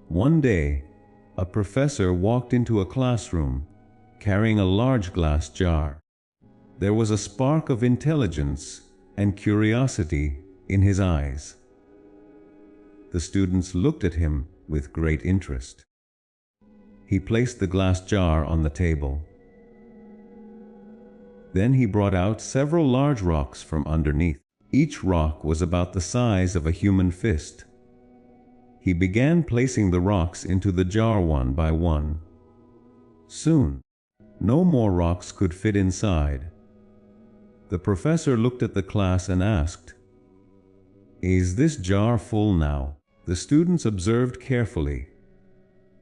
One day, a professor walked into a classroom, carrying a large glass jar. There was a spark of intelligence and curiosity in his eyes. The students looked at him with great interest. He placed the glass jar on the table. Then he brought out several large rocks from underneath. Each rock was about the size of a human fist. He began placing the rocks into the jar one by one. Soon, no more rocks could fit inside. The professor looked at the class and asked, "Is this jar full now?" The students observed carefully.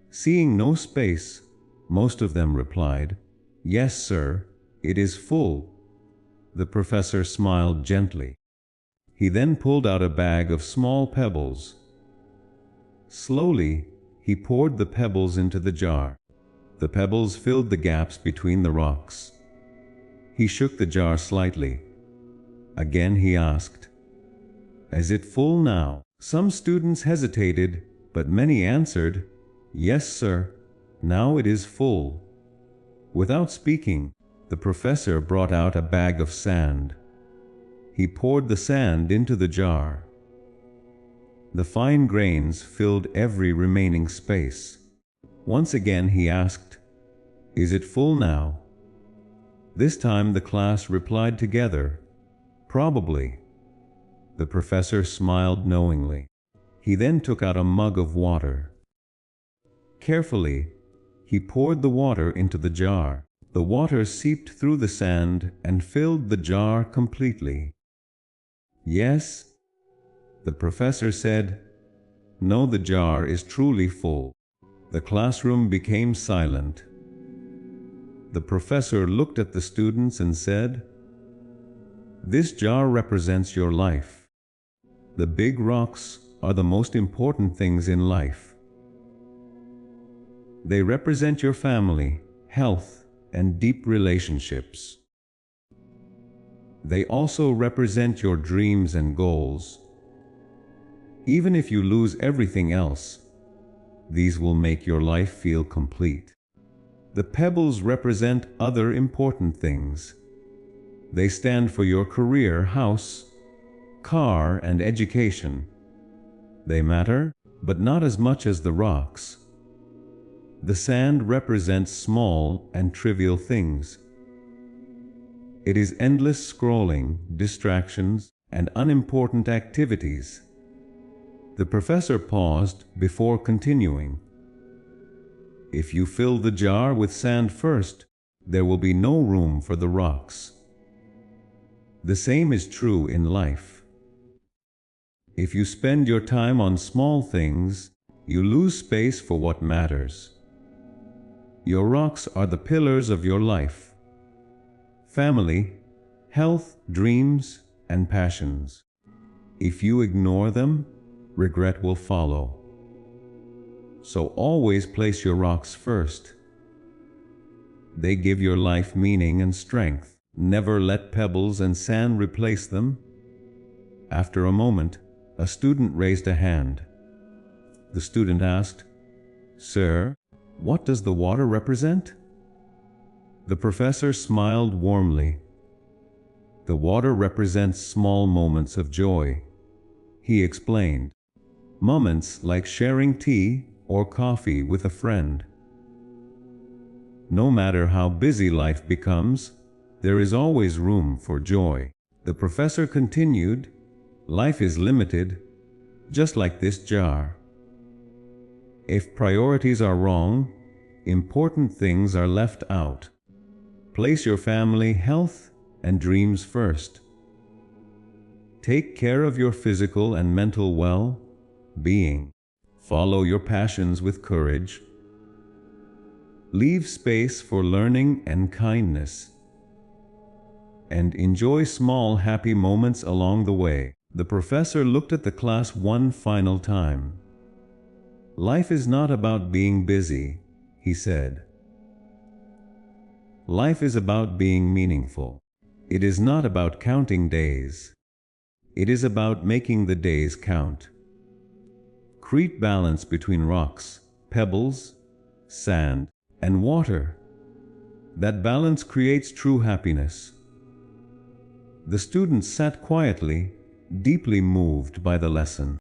Seeing no space, most of them replied, "Yes, sir, it is full." The professor smiled gently. He then pulled out a bag of small pebbles. Slowly, he poured the pebbles into the jar. The pebbles filled the gaps between the rocks. He shook the jar slightly. Again he asked, "Is it full now?" Some students hesitated, but many answered, "Yes, sir, now it is full." Without speaking, the professor brought out a bag of sand. He poured the sand into the jar. The fine grains filled every remaining space. Once again he asked, "Is it full now?" This time the class replied together, "Probably." The professor smiled knowingly. He then took out a mug of water. Carefully, he poured the water into the jar. The water seeped through the sand and filled the jar completely. "Yes," the professor said, "no, the jar is truly full." The classroom became silent. The professor looked at the students and said, "This jar represents your life. The big rocks are the most important things in life. They represent your family, health, and deep relationships. They also represent your dreams and goals. Even if you lose everything else, these will make your life feel complete. The pebbles represent other important things. They stand for your career, house, car, and education. They matter, but not as much as the rocks. The sand represents small and trivial things. It is endless scrolling, distractions, and unimportant activities. The professor paused before continuing. If you fill the jar with sand first, there will be no room for the rocks. The same is true in life. If you spend your time on small things, you lose space for what matters. Your rocks are the pillars of your life: family, health, dreams, and passions. If you ignore them, regret will follow. So always place your rocks first. They give your life meaning and strength. Never let pebbles and sand replace them. After a moment, a student raised a hand. The student asked, "Sir, what does the water represent?" The professor smiled warmly. "The water represents small moments of joy," he explained. "Moments like sharing tea or coffee with a friend. No matter how busy life becomes, there is always room for joy." The professor continued, "Life is limited, just like this jar. If priorities are wrong, important things are left out. Place your family, health, and dreams first. Take care of your physical and mental well-being. Follow your passions with courage. Leave space for learning and kindness. And enjoy small happy moments along the way." The professor looked at the class one final time. "Life is not about being busy," he said. "Life is about being meaningful. It is not about counting days. It is about making the days count." create balance between rocks, pebbles, sand, and water. That balance creates true happiness. The students sat quietly, deeply moved by the lesson.